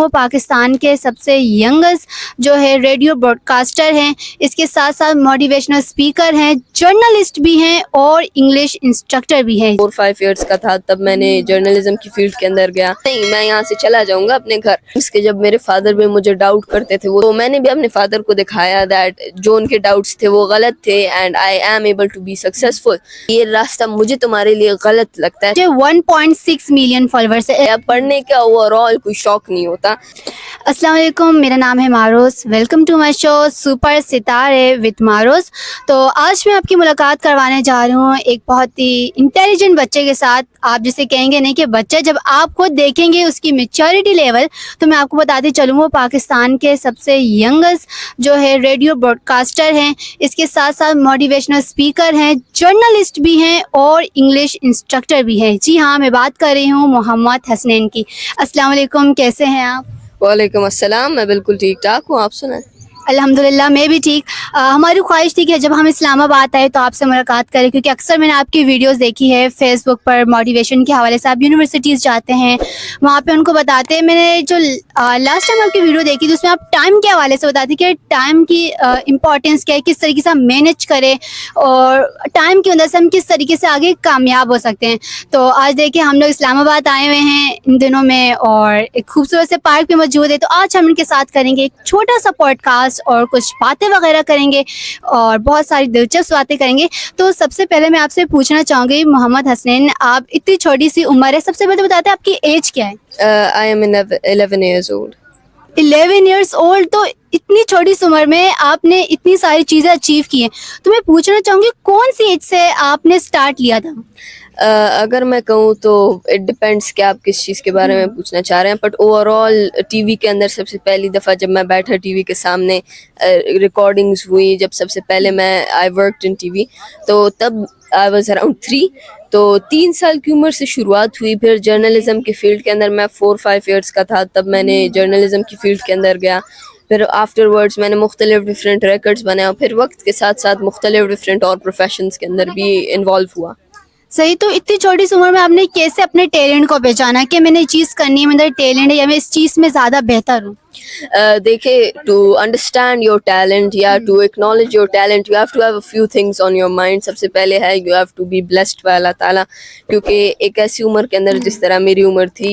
وہ پاکستان کے سب سے ینگسٹ جو ہے ریڈیو براڈکاسٹر ہیں، اس کے ساتھ ساتھ موٹیویشنل اسپیکر ہیں، جرنلسٹ بھی ہیں اور انگلش انسٹرکٹر بھی ہیں۔ 4-5 ایئرس کا تھا تب میں نے جرنلزم کی فیلڈ کے اندر گیا، نہیں میں یہاں سے چلا جاؤں گا اپنے گھر۔ اس کے جب میرے فادر بھی مجھے ڈاؤٹ کرتے تھے تو میں نے بھی اپنے فادر کو دکھایا دیٹ جو ان کے ڈاؤٹس تھے وہ غلط تھے and I am able to be successful. یہ راستہ مجھے تمہارے لیے غلط لگتا ہے۔ 1.6 ملین فالوورس ہے۔ پڑھنے کا اوور آل کوئی شوق نہیں ہوتا۔ السلام علیکم، میرا نام ہے Maroz, welcome to my show super ستارے وتھ معروز۔ تو آج میں آپ کی ملاقات کروانے جا رہی ہوں ایک بہت ہی انٹیلیجنٹ بچے کے ساتھ۔ آپ جسے کہیں گے نہیں کہ بچہ، جب آپ خود دیکھیں گے اس کی میچورٹی لیول تو میں آپ کو بتاتی چلوں وہ پاکستان کے سب سے ینگسٹ جو ہے ریڈیو براڈکاسٹر ہیں، اس کے ساتھ ساتھ موٹیویشنل اسپیکر ہیں، جرنلسٹ بھی ہیں اور انگلش انسٹرکٹر بھی ہیں۔ جی ہاں، میں بات کر رہی ہوں محمد حسنین کی۔ السلام علیکم، کیسے ہیں آپ؟ وعلیکم السلام، میں بالکل ٹھیک ٹھاک ہوں، آپ سنائیں؟ الحمدللہ میں بھی ٹھیک۔ ہماری خواہش تھی کہ جب ہم اسلام آباد آئے تو آپ سے ملاقات کریں، کیونکہ اکثر میں نے آپ کی ویڈیوز دیکھی ہے فیس بک پر موٹیویشن کے حوالے سے۔ آپ یونیورسٹیز جاتے ہیں، وہاں پہ ان کو بتاتے ہیں۔ میں نے جو لاسٹ ٹائم آپ کی ویڈیو دیکھی تھی اس میں آپ ٹائم کے حوالے سے بتاتی کہ ٹائم کی امپورٹینس کیا ہے، کس طریقے سے ہم مینیج کریں اور ٹائم کی وجہ سے ہم کس طریقے سے آگے کامیاب ہو سکتے ہیں۔ تو آج دیکھیں ہم لوگ اسلام آباد آئے ہوئے ہیں ان دنوں میں اور ایک خوبصورت سے پارک بھی موجود ہے۔ تو آج ہم ان کے ساتھ کریں گے ایک چھوٹا سا پوڈ کاسٹ اور کچھ باتیں وغیرہ کریں گے اور بہت ساری دلچسپ باتیں کریں گے۔ تو سب سے پہلے میں آپ سے پوچھنا چاہوں گی محمد حسنین، آپ اتنی چھوٹی سی عمر ہے، سب سے پہلے بتاتے ہیں آپ کی ایج کیا ہے؟ I am 11 years old. 11 years old, تو اتنی چھوٹی سی عمر میں آپ نے اتنی ساری چیزیں اچیو کی ہیں۔ تو میں پوچھنا چاہوں گی کون سی ایج سے آپ نے اسٹارٹ لیا تھا؟ اگر میں کہوں تو اٹ ڈپینڈس کہ آپ کس چیز کے بارے میں پوچھنا چاہ رہے ہیں، but over all T V کے اندر سب سے پہلی دفعہ جب میں بیٹھا ٹی وی کے سامنے، ریکارڈنگز ہوئی جب سب سے پہلے میں I worked in T V, تو تب آئی واز اراؤنڈ 3، تو 3 سال کی عمر سے شروعات ہوئی۔ پھر جرنلزم کی فیلڈ کے اندر میں 4-5 ایئرس کا تھا تب میں نے جرنلزم کی فیلڈ کے اندر گیا۔ پھر آفٹر ورڈز میں نے مختلف ڈفرینٹ ریکارڈز بنایا، اور پھر وقت کے ساتھ ساتھ مختلف ڈفرینٹ اور پروفیشنز کے اندر بھی انوالو ہوا۔ صحیح، تو اتنی چھوٹی سی عمر میں آپ نے کیسے اپنے ٹیلنٹ کو پہچانا کہ میں نے یہ چیز کرنی ہے، میرا ٹیلنٹ ہے یا میں اس چیز میں زیادہ بہتر ہوں؟ دیکھیے، ٹو انڈرسٹینڈ یور ٹیلنٹ یا to acknowledge your talent you have to have a few things on your mind. سب سے پہلے ہے you have to be blessed by اللہ تعالیٰ، کیونکہ ایک ایسی عمر کے اندر جس طرح میری عمر تھی،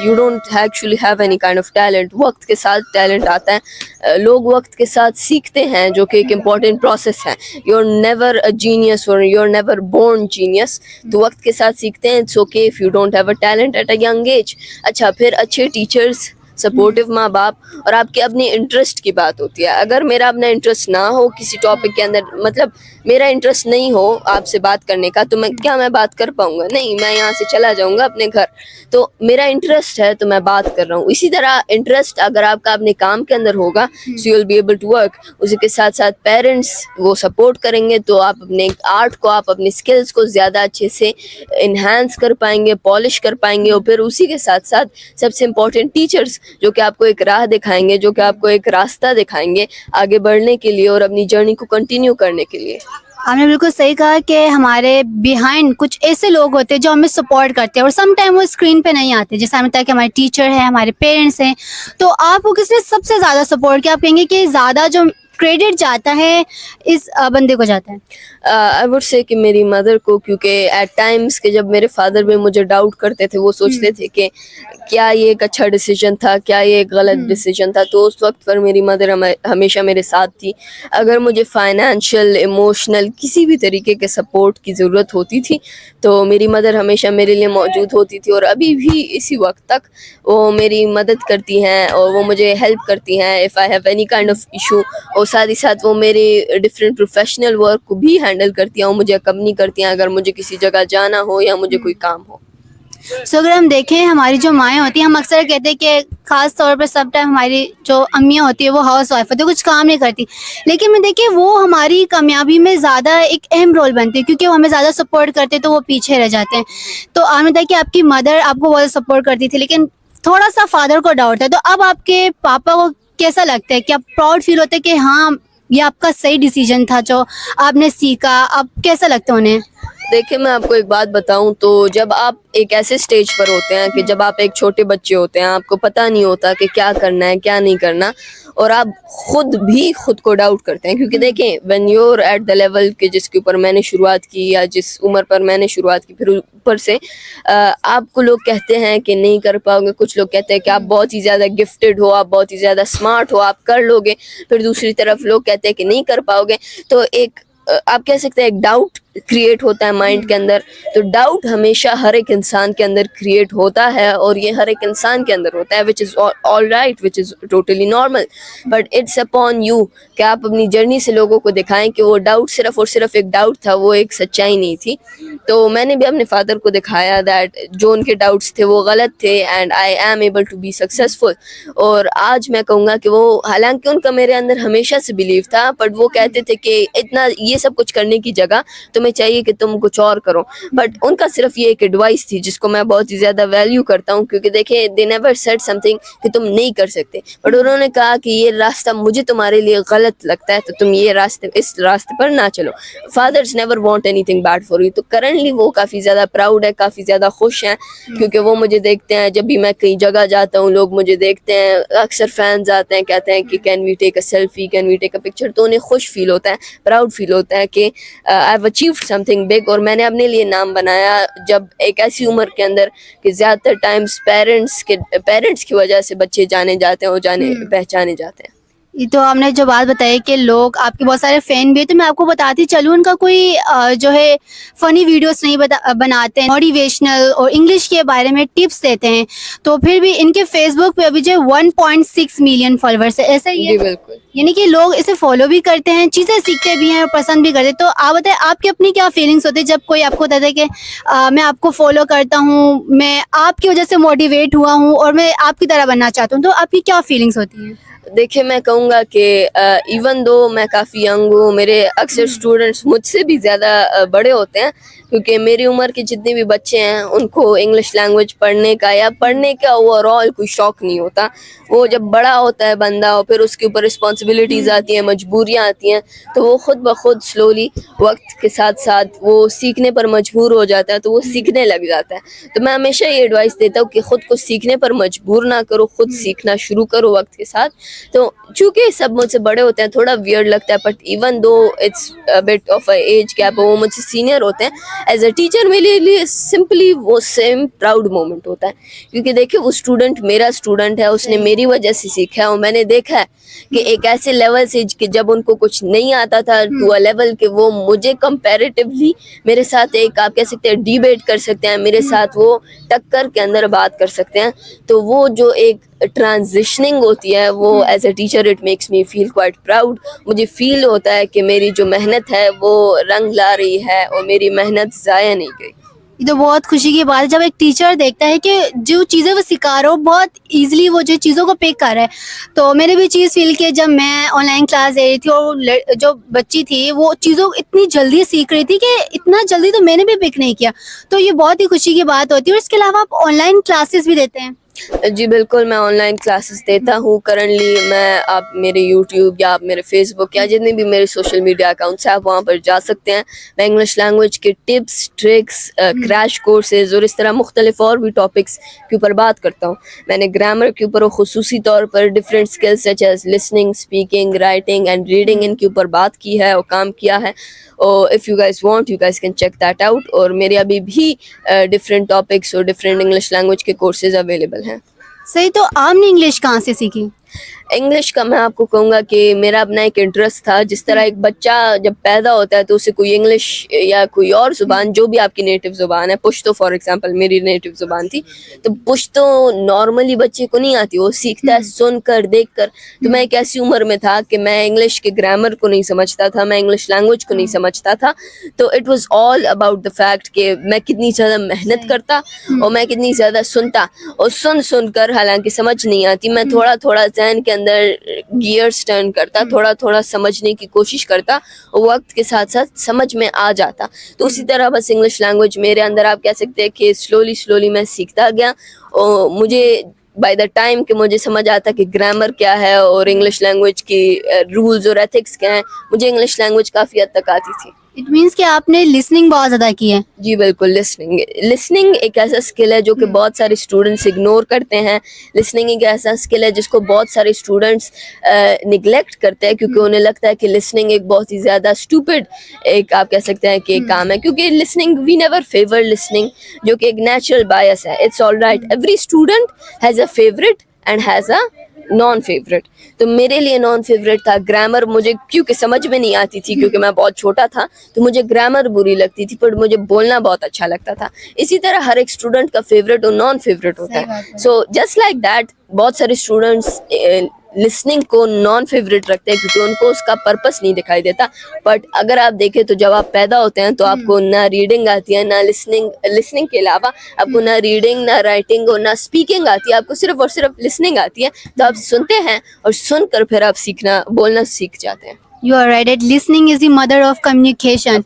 you don't actually have any kind of talent. وقت کے ساتھ ٹیلنٹ آتا ہے، لوگ وقت کے ساتھ سیکھتے ہیں، جو کہ ایک امپورٹنٹ پروسیس ہے۔ You are never a genius اور you are never born genius, تو وقت کے ساتھ سیکھتے ہیں۔ It's okay if you don't have a talent at a young age. اچھا، پھر اچھے ٹیچرس، سپورٹیو ماں باپ، اور آپ کے اپنے انٹرسٹ کی بات ہوتی ہے۔ اگر میرا اپنا انٹرسٹ نہ ہو کسی ٹاپک کے اندر، مطلب میرا انٹرسٹ نہیں ہو آپ سے بات کرنے کا، تو میں بات کر پاؤں گا؟ نہیں، میں یہاں سے چلا جاؤں گا اپنے گھر۔ تو میرا انٹرسٹ ہے تو میں بات کر رہا ہوں۔ اسی طرح انٹرسٹ اگر آپ کا اپنے کام کے اندر ہوگا، so you will be able to work. اسی کے ساتھ ساتھ پیرنٹس وہ سپورٹ کریں گے تو آپ اپنے آرٹ کو، آپ اپنے اسکلس کو زیادہ اچھے سے انہینس کر پائیں گے، پالش کر پائیں گے۔ اور پھر اسی کے ساتھ ساتھ سب سے امپورٹنٹ ٹیچرس، جو کہ آپ کو ایک راہ دکھائیں گے، جو کہ آپ کو ایک راستہ دکھائیں گے آگے بڑھنے کے لیے اور اپنی جرنی کو کنٹینیو کرنے کے لیے۔ آپ نے بالکل صحیح کہا کہ ہمارے بیہائنڈ کچھ ایسے لوگ ہوتے ہیں جو ہمیں سپورٹ کرتے ہیں، اور سم ٹائم وہ اسکرین پہ نہیں آتے، جیسے ہمیں بتایا کہ ہمارے ٹیچر ہیں، ہمارے پیرنٹس ہیں۔ تو آپ کو کس نے سب سے زیادہ سپورٹ کیا؟ آپ کہیں گے کہ زیادہ جو کریڈٹ جاتا ہے اس بندے کو جاتا ہے؟ آئی وڈ سے کہ میری مدر کو، کیونکہ ایٹ ٹائمس کہ جب میرے فادر بھی مجھے ڈاؤٹ کرتے تھے، وہ سوچتے تھے کہ کیا یہ ایک اچھا ڈیسیجن تھا، کیا یہ ایک غلط ڈیسیجن تھا، تو اس وقت پر میری مدر ہمیشہ میرے ساتھ تھی۔ اگر مجھے فائنینشیل، ایموشنل، کسی بھی طریقے کے سپورٹ کی ضرورت ہوتی تھی تو میری مدر ہمیشہ میرے لیے موجود ہوتی تھی، اور ابھی بھی اسی وقت تک وہ میری مدد کرتی ہیں اور وہ مجھے ہیلپ کرتی ہیں if I have any kind of issue. اور ساتھ ہی ساتھ وہ میرے ڈفرینٹ پروفیشنل ورک کو بھی ہینڈل کرتی ہیں، اور مجھے اکمپنی کرتی ہیں اگر مجھے کسی جگہ جانا ہو یا مجھے کوئی کام ہو۔ سو اگر ہم دیکھیں ہماری جو مائیں ہوتی ہیں، ہم اکثر کہتے ہیں کہ خاص طور پر سب ٹائم ہماری جو امیاں ہوتی ہیں وہ ہاؤس وائف ہوتی ہے، کچھ کام نہیں کرتی، لیکن میں دیکھیں وہ ہماری کامیابی میں زیادہ ایک اہم رول بنتی ہے، کیونکہ وہ ہمیں زیادہ سپورٹ کرتے تو وہ پیچھے رہ جاتے ہیں۔ تو آپ نے بتایا کہ آپ کی مدر آپ کو بہت سپورٹ کرتی تھی، لیکن تھوڑا سا فادر کو ڈاؤٹ ہے، تو اب آپ کے پاپا کو کیسا لگتا ہے؟ کیا پراؤڈ فیل ہوتا ہے کہ ہاں یہ آپ کا صحیح ڈیسیجن تھا جو آپ نے سیکھا؟ اب کیسا لگتا ہے انہیں؟ دیکھیں میں آپ کو ایک بات بتاؤں تو جب آپ ایک ایسے سٹیج پر ہوتے ہیں کہ جب آپ ایک چھوٹے بچے ہوتے ہیں, آپ کو پتہ نہیں ہوتا کہ کیا کرنا ہے کیا نہیں کرنا, اور آپ خود بھی خود کو ڈاؤٹ کرتے ہیں, کیونکہ دیکھیں when you're at the level کہ جس کے اوپر میں نے شروعات کی یا جس عمر پر میں نے شروعات کی, پھر اوپر سے آپ کو لوگ کہتے ہیں کہ نہیں کر پاؤ گے, کچھ لوگ کہتے ہیں کہ آپ بہت ہی زیادہ گفٹڈ ہو, آپ بہت ہی زیادہ اسمارٹ ہو, آپ کر لو گے, پھر دوسری طرف لوگ کہتے ہیں کہ نہیں کر پاؤ گے. تو ایک آپ کہہ سکتے ہیں ایک ڈاؤٹ کریٹ ہوتا ہے مائنڈ کے اندر. تو ڈاؤٹ ہمیشہ ہر ایک انسان کے اندر کریٹ ہوتا ہے, اور یہ ہر ایک انسان کے اندر ہوتا ہے, which is all right, which is totally normal, but it's upon you کہ آپ اپنی جرنی سے لوگوں کو دکھائیں کہ وہ ڈاؤٹ صرف اور صرف ایک ڈاؤٹ تھا, وہ ایک سچائی نہیں تھی. تو میں نے بھی اپنے فادر کو دکھایا دیٹ جو ان کے ڈاؤٹس تھے وہ غلط تھے, and I am able to be successful. اور آج میں کہوں گا کہ وہ, حالانکہ ان کا میرے اندر ہمیشہ سے بلیو تھا, بٹ وہ کہتے تھے کہ اتنا یہ سب کچھ کرنے کی جگہ تمہیں چاہیے کہ تم کچھ اور کرو. بٹ ان کا صرف یہ ایک ایڈوائس تھی جس کو میں بہت ہی زیادہ ویلیو کرتا ہوں, کیونکہ دیکھیں they never said some thing کہ تم نہیں کر سکتے, بٹ انہوں نے کہا کہ یہ راستہ مجھے تمہارے لیے غلط لگتا ہے تو تم یہ اس راستے پر نہ چلو. Fathers never want anything bad for you. تو کرنٹلی وہ کافی زیادہ پراؤڈ ہے, کافی زیادہ خوش ہیں, کیونکہ وہ مجھے دیکھتے ہیں جب بھی میں کہیں جگہ جاتا ہوں, لوگ مجھے دیکھتے ہیں, اکثر فینز آتے ہیں کہتے ہیں کہ can we take a selfie, can we take a picture. تو انہیں خوش فیل ہوتا ہے, پراؤڈ فیل ہوتا ہے کہ I have achieved some thing big. اور میں نے اپنے لیے نام بنایا جب ایک ایسی عمر کے اندر کہ زیادہ تر ٹائمز پیرنٹس کی وجہ سے بچے جانے جاتے ہیں اور پہچانے جاتے ہیں. یہ تو آپ نے جو بات بتائی کہ لوگ آپ کے بہت سارے فین بھی ہیں, تو میں آپ کو بتاتی چلوں ان کا کوئی جو ہے فنی ویڈیوز نہیں بناتے ہیں, موٹیویشنل اور انگلش کے بارے میں ٹپس دیتے ہیں, تو پھر بھی ان کے فیس بک پہ ابھی جو 1.6 ملین فالوورس ہے, ایسا ہی ہے. جی بالکل. یعنی کہ لوگ اسے فالو بھی کرتے ہیں, چیزیں سیکھتے بھی ہیں اور پسند بھی کرتے ہیں. تو آپ بتائیں آپ کی اپنی کیا فیلنگس ہوتی ہے جب کوئی آپ کو بتاتا ہے کہ میں آپ کو فالو کرتا ہوں, میں آپ کی وجہ سے موٹیویٹ ہوا ہوں اور میں آپ کی طرح بننا چاہتا ہوں, تو آپ کی کیا فیلنگس ہوتی ہیں؟ دیکھیں میں کہوں گا کہ ایون دو میں کافی ینگ ہوں, میرے اکثر اسٹوڈنٹس مجھ سے بھی زیادہ بڑے ہوتے ہیں, کیونکہ میری عمر کے جتنے بھی بچے ہیں ان کو انگلش لینگویج پڑھنے کا یا پڑھنے کا اوور آل کوئی شوق نہیں ہوتا. وہ جب بڑا ہوتا ہے بندہ اور پھر اس کے اوپر رسپانسبلٹیز آتی ہیں, مجبوریاں آتی ہیں, تو وہ خود بخود سلولی وقت کے ساتھ ساتھ وہ سیکھنے پر مجبور ہو جاتا ہے, تو وہ سیکھنے لگ جاتا ہے. تو میں ہمیشہ یہ ایڈوائس دیتا ہوں کہ خود کو سیکھنے پر مجبور نہ کرو, خود سیکھنا شروع کرو وقت کے ساتھ. تو چونکہ سب مجھ سے بڑے ہوتے ہیں تھوڑا ویئرڈ لگتا ہے, but even though it's bit of a age gap, وہ مجھ سے سینئر ہوتے ہیں, ایز اے ٹیچر میرے لیے سمپلی وہ سیم پراؤڈ مومنٹ ہوتا ہے. کیونکہ دیکھیں وہ اسٹوڈنٹ میرا اسٹوڈنٹ ہے, اس نے میری وجہ سے سیکھا ہے, اور میں نے دیکھا ہے کہ ایک ایسے لیول سے کہ جب ان کو کچھ نہیں آتا تھا ٹو اے لیول کہ وہ مجھے کمپیریٹیولی میرے ساتھ ایک آپ کہہ سکتے ہیں ڈیبیٹ کر سکتے ہیں, میرے ساتھ وہ ٹکر کے اندر بات کر سکتے ہیں. تو وہ جو ایک ٹرانزیشننگ ہوتی ہے وہ as a teacher it makes me feel quite proud. مجھے فیل ہوتا ہے کہ میری جو محنت ہے وہ رنگ لا رہی ہے اور میری محنت ضائع نہیں گئی. یہ تو بہت خوشی کی بات ہے جب ایک ٹیچر دیکھتا ہے کہ جو چیزیں وہ سکھا رہا ہو بہت ایزیلی وہ جو چیزوں کو پک کر رہا ہے. تو میں نے بھی چیز فیل کی جب میں آن لائن کلاس دے رہی تھی, اور جو بچی تھی وہ چیزوں اتنی جلدی سیکھ رہی تھی کہ اتنا جلدی تو میں نے بھی پک نہیں کیا. تو یہ بہت ہی خوشی کی بات ہوتی ہے. اور اس کے علاوہ آپ آن لائن کلاسز بھی دیتے ہیں؟ جی بالکل, میں آن لائن کلاسز دیتا ہوں. کرنٹلی میں آپ میرے یوٹیوب یا آپ میرے فیس بک یا جتنے بھی میرے سوشل میڈیا اکاؤنٹس ہیں آپ وہاں پر جا سکتے ہیں. میں انگلش لینگویج کے ٹپس, ٹرکس, کریش کورسز اور اس طرح مختلف اور بھی ٹاپکس کے اوپر بات کرتا ہوں. میں نے گرامر کے اوپر خصوصی طور پر different skills such as listening, speaking, writing and reading ان کے اوپر بات کی ہے اور کام کیا ہے. اور if you guys want you guys can check that out. اور میرے ابھی بھی ڈفرینٹ ٹاپکس اور ڈفرینٹ انگلش لینگویج کے کورسز اویلیبل ہیں. صحیح. تو آپ نے انگلش کہاں سے سیکھی؟ انگلش کا میں آپ کو کہوں گا کہ میرا اپنا ایک انٹرسٹ تھا. جس طرح ایک بچہ جب پیدا ہوتا ہے تو اسے کوئی انگلش یا کوئی اور زبان جو بھی آپ کی نیٹو زبان ہے, پشتو فار ایگزامپل میری نیٹو زبان تھی, تو پشتو نارملی بچے کو نہیں آتی, وہ سیکھتا ہے سن کر, دیکھ کر. تو میں ایک ایسی عمر میں تھا کہ میں انگلش کے گرامر کو نہیں سمجھتا تھا, میں انگلش لینگویج کو نہیں سمجھتا تھا. تو it was all about the fact کہ میں کتنی زیادہ محنت کرتا اور میں کتنی زیادہ سنتا, اور سن کر حالانکہ سمجھ نہیں آتی, میں تھوڑا تھوڑا ذہن کے اندر گیئرز ٹرن کرتا, تھوڑا تھوڑا سمجھنے کی کوشش کرتا, اور وقت کے ساتھ ساتھ سمجھ میں آ جاتا. تو اسی طرح بس انگلش لینگویج میرے اندر آپ کہہ سکتے ہیں کہ سلولی میں سیکھتا گیا. اور مجھے بائی دا ٹائم کہ مجھے سمجھ آتا کہ گرامر کیا ہے اور انگلش لینگویج کی رولز اور ایتھکس کیا ہیں, مجھے انگلش لینگویج کافی حد تک آتی تھی. اٹ مینس کہ آپ نے لسننگ بہت زیادہ کی ہے. جی بالکل. لسننگ ایک ایسا اسکل ہے جو کہ بہت سارے اسٹوڈنٹس اگنور کرتے ہیں. لسننگ ایک ایسا اسکل ہے جس کو بہت سارے اسٹوڈنٹس نگلیکٹ کرتے ہیں کیونکہ انہیں لگتا ہے کہ لسننگ ایک بہت ہی زیادہ اسٹوپڈ ایک آپ کہہ سکتے ہیں کہ ایک کام ہے, کیونکہ listening we never favour listening, جو کہ ایک نیچرل بایس ہے. It's all right, every student has a favourite and has a non favourite. تو میرے لیے نان فیوریٹ تھا گرامر, مجھے کیونکہ سمجھ میں نہیں آتی تھی کیونکہ میں بہت چھوٹا تھا, تو مجھے گرامر بری لگتی تھی, پر مجھے بولنا بہت اچھا لگتا تھا. اسی طرح ہر ایک اسٹوڈنٹ کا فیوریٹ اور نان فیوریٹ ہوتا ہے. سو جسٹ لائک دیٹ بہت سارے اسٹوڈنٹس لسننگ کو نان فیوریٹ رکھتے ہیں کیونکہ ان کو اس کا پرپس نہیں دکھائی دیتا. بٹ اگر آپ دیکھیں تو جب آپ پیدا ہوتے ہیں تو آپ کو نہ ریڈنگ آتی ہے, نہ لسننگ کے علاوہ آپ کو نہ ریڈنگ, نہ رائٹنگ اور نہ اسپیکنگ آتی ہے. آپ کو صرف اور صرف لسننگ آتی ہے. تو آپ سنتے ہیں اور سن کر پھر آپ بولنا سیکھ جاتے ہیں. You are right, listening is the mother of communication.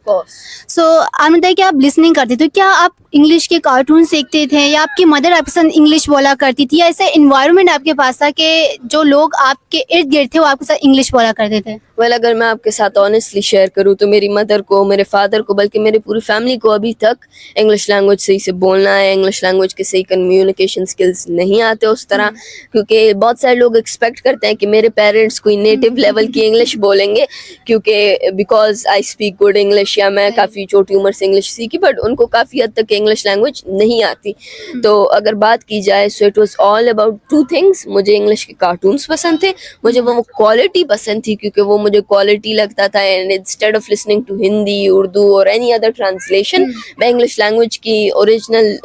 So آپ بتائیں کہ آپ لسننگ کرتے تو کیا آپ انگلش کے کارٹون سیکھتے تھے یا آپ کی مدر آپ کے ساتھ انگلش بولا کرتی تھی, یا ایسا انوائرمنٹ آپ کے پاس تھا کہ جو لوگ آپ کے ارد گرد تھے وہ آپ کے ساتھ انگلش بولا کرتے تھے؟ ویل اگر میں آپ کے ساتھ آنیسٹلی شیئر کروں تو میری مدر کو, میرے فادر کو, بلکہ میری پوری فیملی کو ابھی تک انگلش لینگویج صحیح سے بولنا ہے, انگلش لینگویج کے صحیح کمیونیکیشن اسکلس نہیں آتے اس طرح. کیونکہ بہت سارے لوگ ایکسپیکٹ کرتے ہیں کہ میرے پیرنٹس کوئی نیٹو لیول کی انگلش بولیں گے کیونکہ because I speak good English, یا میں کافی چھوٹی عمر سے انگلش سیکھی, بٹ ان کو کافی حد تک انگلش لینگویج نہیں آتی. تو اگر بات کی جائے so it was all about two things. مجھے انگلش کے کارٹونس پسند تھے, مجھے وہ کوالٹی پسند تھی کیونکہ وہ مجھے کوالٹی لگتا تھا, and instead of listening to Hindi, Urdu اور اینی ادر ٹرانسلیشن, میں انگلش لینگویج کی اوریجنل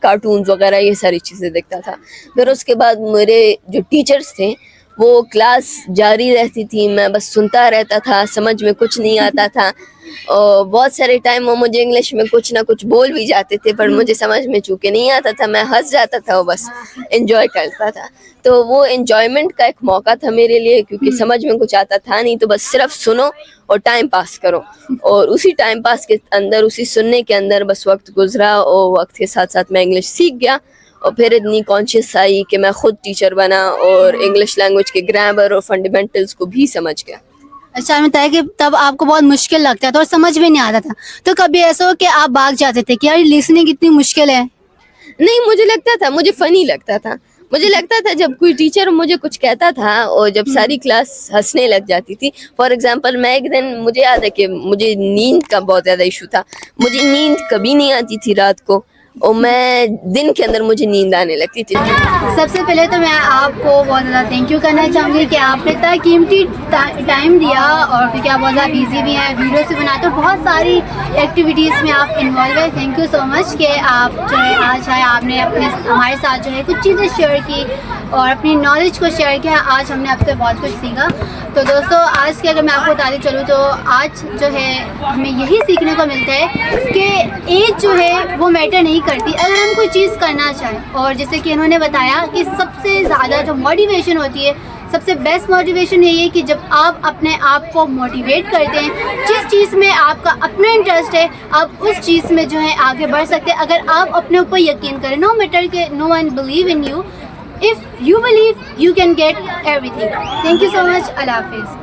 کارٹونز وغیرہ یہ ساری چیزیں دیکھتا تھا. پھر اس کے بعد میرے جو ٹیچرس تھے وہ کلاس جاری رہتی تھی, میں بس سنتا رہتا تھا, سمجھ میں کچھ نہیں آتا تھا. اور بہت سارے ٹائم وہ مجھے انگلش میں کچھ نہ کچھ بول بھی جاتے تھے, پر مجھے سمجھ میں چونکہ نہیں آتا تھا میں ہنس جاتا تھا, وہ بس انجوائے کرتا تھا. تو وہ انجوائمنٹ کا ایک موقع تھا میرے لیے کیونکہ سمجھ میں کچھ آتا تھا نہیں, تو بس صرف سنو اور ٹائم پاس کرو. اور اسی ٹائم پاس کے اندر, اسی سننے کے اندر بس وقت گزرا, اور وقت کے ساتھ ساتھ میں انگلش سیکھ گیا. اور پھر اتنی کانشیس آئی کہ میں خود ٹیچر بنا اور انگلش لینگویج کے گرامر اور فنڈامنٹلس کو بھی سمجھ گیا. اچھا, میں بتایا کہ تب آپ کو بہت مشکل لگتا تھا اور سمجھ میں نہیں آتا تھا, تو کبھی ایسا ہو کہ آپ بھاگ جاتے تھے کہ یار لسننگ اتنی مشکل ہے؟ نہیں, مجھے لگتا تھا, مجھے فنی لگتا تھا. مجھے لگتا تھا جب کوئی ٹیچر مجھے کچھ کہتا تھا اور جب ساری کلاس ہنسنے لگ جاتی تھی. فار ایگزامپل میں ایک دن, مجھے یاد ہے کہ مجھے نیند کا بہت زیادہ ایشو تھا, مجھے نیند کبھی نہیں آتی تھی رات کو, اور میں دن کے اندر مجھے نیند آنے لگتی تھی. سب سے پہلے تو میں آپ کو بہت زیادہ تھینک یو کرنا چاہوں گی کہ آپ نے اتنا قیمتی ٹائم دیا, اور کیونکہ آپ بہت زیادہ بیزی بھی ہیں, ویڈیوز بھی بناتے ہو, بہت ساری ایکٹیویٹیز میں آپ انوالو ہیں. تھینک یو سو مچ کہ آپ جو ہے آج آئے, آپ نے اپنے ہمارے ساتھ جو ہے کچھ چیزیں شیئر کی اور اپنی نالج کو شیئر کیا. آج ہم نے آپ سے بہت کچھ سیکھا. تو دوستو آج کے اگر میں آپ کو بتاتی چلوں تو آج جو ہے ہمیں یہی سیکھنے کو ملتا ہے کہ ایج جو ہے وہ میٹر نہیں کرتی اگر ہم کوئی چیز کرنا چاہیں. اور جیسے کہ انہوں نے بتایا کہ سب سے زیادہ جو موٹیویشن ہوتی ہے, سب سے بیسٹ موٹیویشن یہی ہے کہ جب آپ اپنے آپ کو موٹیویٹ کرتے ہیں, جس چیز میں آپ کا اپنا انٹرسٹ ہے آپ اس چیز میں جو ہے آگے بڑھ سکتے ہیں اگر آپ اپنے اوپر یقین کریں. نو میٹر کہ no one believe in you, if you believe you can get everything. Thank you so much. Allah Hafiz.